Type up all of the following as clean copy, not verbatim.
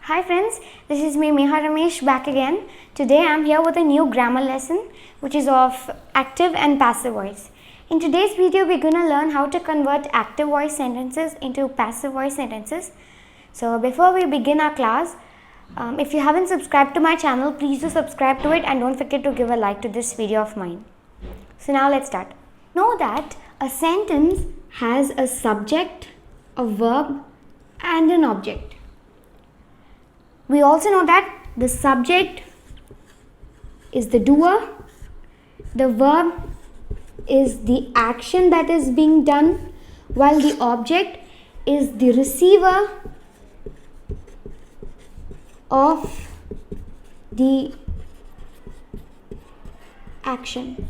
Hi friends, this is me Meha Ramesh back again. Today I am here with a new grammar lesson which is of active and passive voice. In today's video we are going to learn how to convert active voice sentences into passive voice sentences. So before we begin our class, if you haven't subscribed to my channel, please do subscribe to it and don't forget to give a like to this video of mine. So now let's start. Know that a sentence has a subject, a verb and an object. We also know that the subject is the doer, the verb is the action that is being done, while the object is the receiver of the action.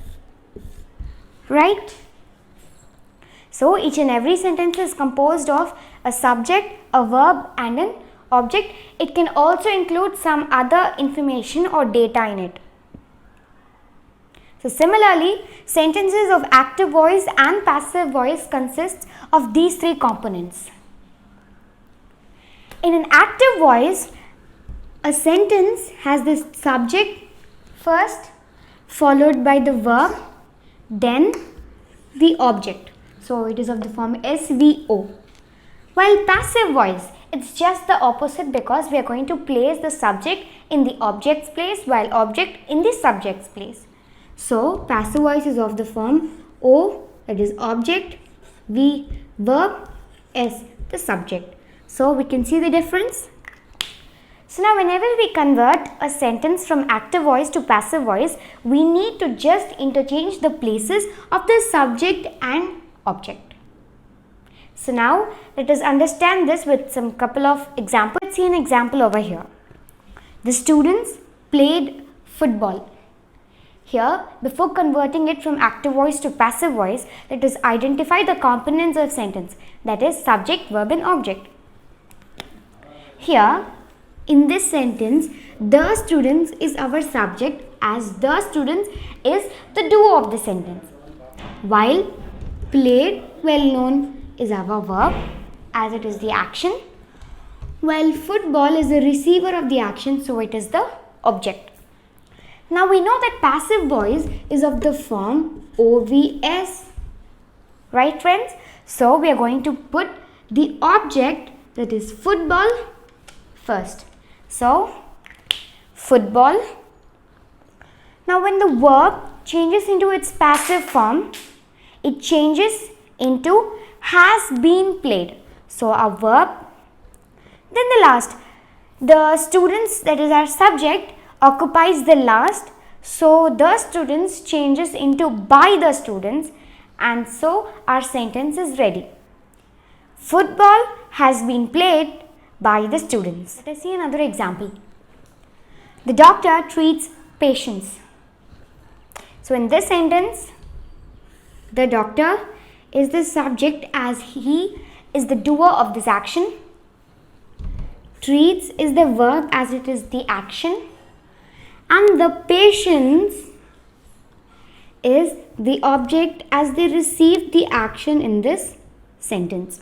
Right? So each and every sentence is composed of a subject, a verb and an object. It can also include some other information or data in it. So similarly, sentences of active voice and passive voice consists of these three components. In an active voice, a sentence has the subject first, followed by the verb, then the object. So it is of the form SVO. While passive voice, it's just the opposite because we are going to place the subject in the object's place while object in the subject's place. So passive voice is of the form O, that is object, V verb, S the subject. So we can see the difference. So now whenever we convert a sentence from active voice to passive voice, we need to just interchange the places of the subject and object. So now let us understand this with some couple of examples. Let's see an example over here. The students played football. Here, before converting it from active voice to passive voice, let us identify the components of sentence, that is subject, verb and object. Here, in this sentence, the students is our subject as the students is the doer of the sentence. While played, well known, is our verb as it is the action, while football is the receiver of the action, so it is the object. Now we know that passive voice is of the form OVS, right friends? So we are going to put the object, that is football, first. So football. Now when the verb changes into its passive form, it changes into has been played. So our verb. Then the last, the students, that is our subject, occupies the last. So the students changes into by the students, and so our sentence is ready. Football has been played by the students. Let us see another example. The doctor treats patients. So in this sentence, the doctor is the subject as he is the doer of this action. Treats is the verb as it is the action. And the patients is the object as they receive the action in this sentence.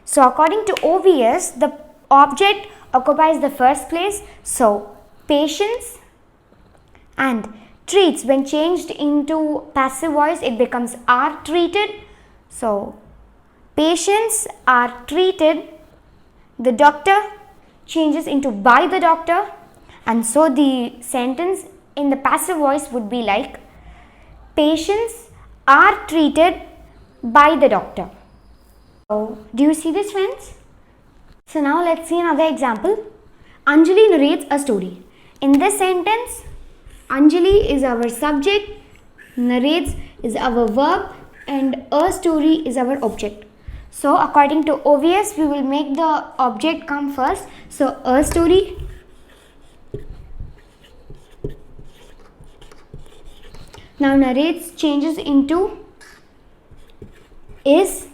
So according to OVS, the object occupies the first place. So patients and treats, when changed into passive voice, it becomes are treated. So patients are treated. The doctor changes into by the doctor, and so the sentence in the passive voice would be like patients are treated by the doctor. So do you see this friends? So now let's see another example. Anjali narrates a story. In this sentence, Anjali is our subject, narrates is our verb, and a story is our object. So according to OVS, we will make the object come first. So a story. Now narrates changes into is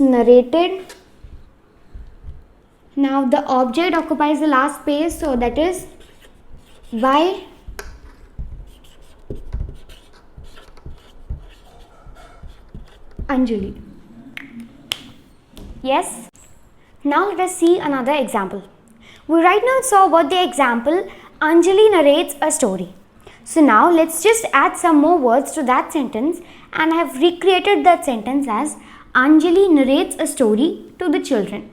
narrated. Now the object occupies the last space, so that is by Anjali. Yes? Now let us see another example. We right now saw about the example Anjali narrates a story. So now let's just add some more words to that sentence, and I have recreated that sentence as Anjali narrates a story to the children.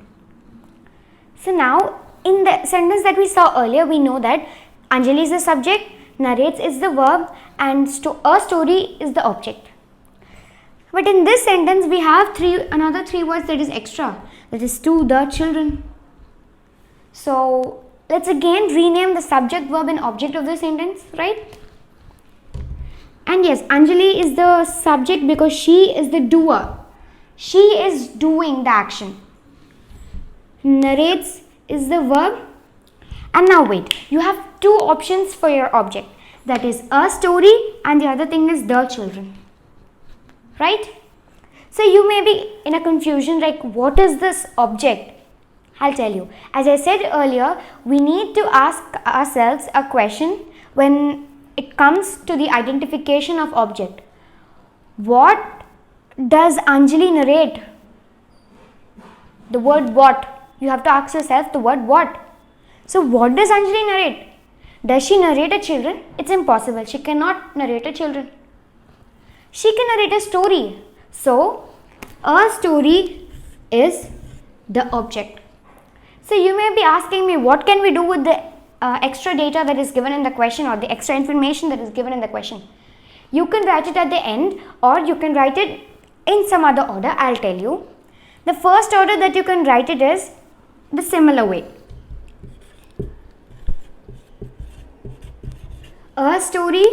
So now in the sentence that we saw earlier, we know that Anjali is the subject, narrates is the verb, and a story is the object. But in this sentence we have another three words that is extra, that is to the children. So let's again rename the subject, verb and object of the sentence, right? And yes, Anjali is the subject because she is the doer. She is doing the action. Narrates is the verb. And now wait, you have two options for your object. That is a story and the other thing is the children. Right? So you may be in a confusion like what is this object? I'll tell you. As I said earlier, we need to ask ourselves a question when it comes to the identification of object. What does Anjali narrate? The word what? You have to ask yourself the word what. So what does Anjali narrate? Does she narrate a children? It's impossible. She cannot narrate a children. She can narrate a story. So a story is the object. So you may be asking me, what can we do with the extra data that is given in the question, or the extra information that is given in the question? You can write it at the end, or you can write it in some other order. I'll tell you. The first order that you can write it is the similar way. A story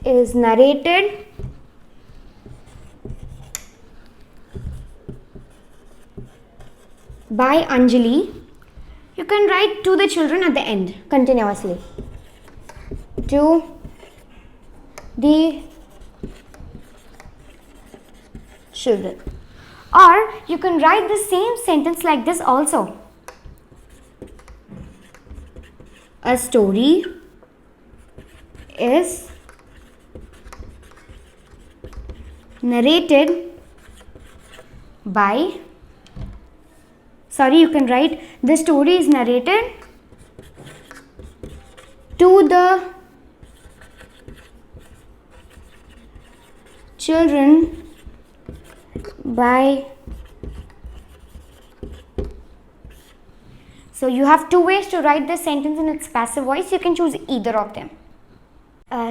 is narrated by Anjali. You can write to the children at the end continuously. To the children. Or you can write the same sentence like this also. A story is narrated by, you can write the story is narrated to the children by. So you have two ways to write this sentence in its passive voice. You can choose either of them.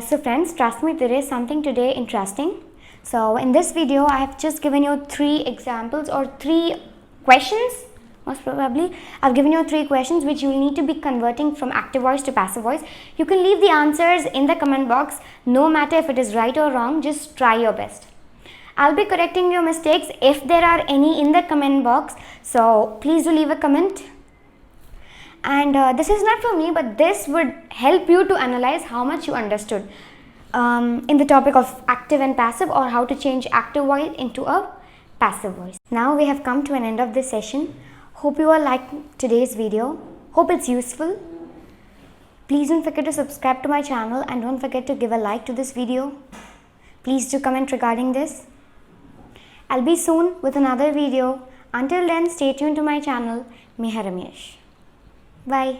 So friends, trust me, there is something today interesting. So in this video, I have just given you 3 examples or 3 questions. Most probably, I've given you 3 questions which you will need to be converting from active voice to passive voice. You can leave the answers in the comment box. No matter if it is right or wrong, just try your best. I'll be correcting your mistakes if there are any in the comment box. So please do leave a comment. And this is not for me, but this would help you to analyze how much you understood in the topic of active and passive, or how to change active voice into a passive voice. Now we have come to an end of this session. Hope you all liked today's video. Hope it's useful. Please don't forget to subscribe to my channel and don't forget to give a like to this video. Please do comment regarding this. I'll be soon with another video. Until then, stay tuned to my channel, Meha Ramesh. Bye.